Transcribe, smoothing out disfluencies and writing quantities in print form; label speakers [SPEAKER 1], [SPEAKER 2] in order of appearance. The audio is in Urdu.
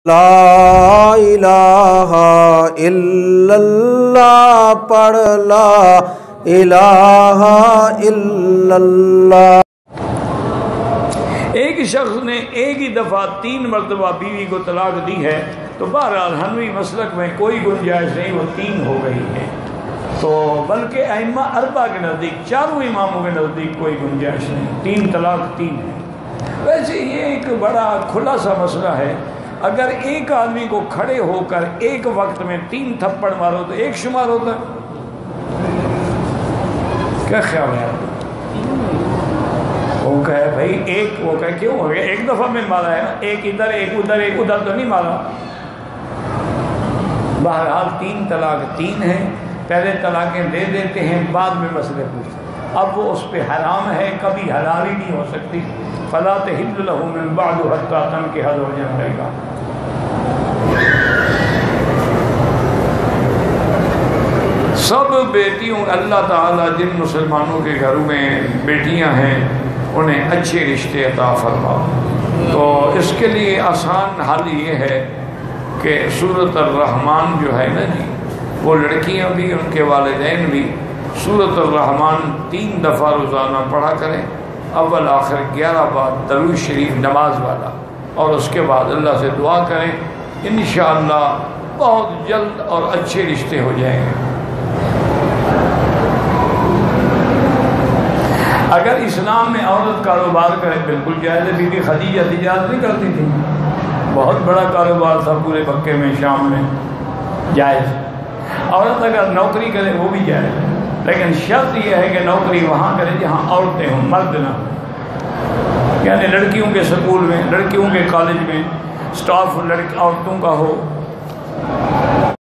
[SPEAKER 1] لا الہ الا اللہ پڑھ لا الہ الا اللہ۔
[SPEAKER 2] ایک شخص نے ایک ہی دفعہ 3 مرتبہ بیوی کو طلاق دی ہے تو بہرحال حنفی مسلک میں کوئی گنجائش نہیں، وہ 3 ہو گئی ہے۔ تو بلکہ ائمہ 4 کے نزدیک، 4 اماموں کے نزدیک کوئی گنجائش نہیں، 3 طلاق 3 ہے۔ ویسے یہ ایک بڑا کھلا سا مسئلہ ہے، اگر ایک آدمی کو کھڑے ہو کر ایک وقت میں 3 تھپڑ مارو تو ایک شمار ہوتا ہے؟ کیا خیال ہے آپ؟ وہ کہے بھائی ایک، وہ کہے کیوں ہو گیا؟ ایک دفعہ میں مارا ہے نا، ایک ادھر ایک ادھر ایک ادھر تو نہیں مارا۔ بہرحال 3 طلاق 3 ہیں، پہلے طلاقیں دے دیتے ہیں، بعد میں مسئلے پوچھتے ہیں۔ اب وہ اس پہ حرام ہے، کبھی حلال ہی نہیں ہو سکتی۔ فلا تحل له من بعد حتى تنكح زوجا غيره۔ سب بیٹیوں، اللہ تعالیٰ جن مسلمانوں کے گھروں میں بیٹیاں ہیں انہیں اچھے رشتے عطا فرما۔ تو اس کے لیے آسان حل یہ ہے کہ سورۃ الرحمن جو ہے نا جی، وہ لڑکیاں بھی ان کے والدین بھی سورۃ الرحمن 3 دفعہ روزانہ پڑھا کریں، اول آخر 11 بار درود شریف نماز والا، اور اس کے بعد اللہ سے دعا کریں، انشاءاللہ بہت جلد اور اچھے رشتے ہو جائیں گے۔ اگر اسلام میں عورت کاروبار کرے بالکل جائز ہے، بی بی خدیجہ تجارت نہیں کرتی تھی، بہت بڑا کاروبار تھا پورے مکے میں، شام میں، جائز۔ عورت اگر نوکری کرے وہ بھی جائز ہے، لیکن شرط یہ ہے کہ نوکری وہاں کرے جہاں عورتیں ہوں، مرد نہ ہوں۔ یعنی لڑکیوں کے سکول میں، لڑکیوں کے کالج میں سٹاف عورتوں کا ہو،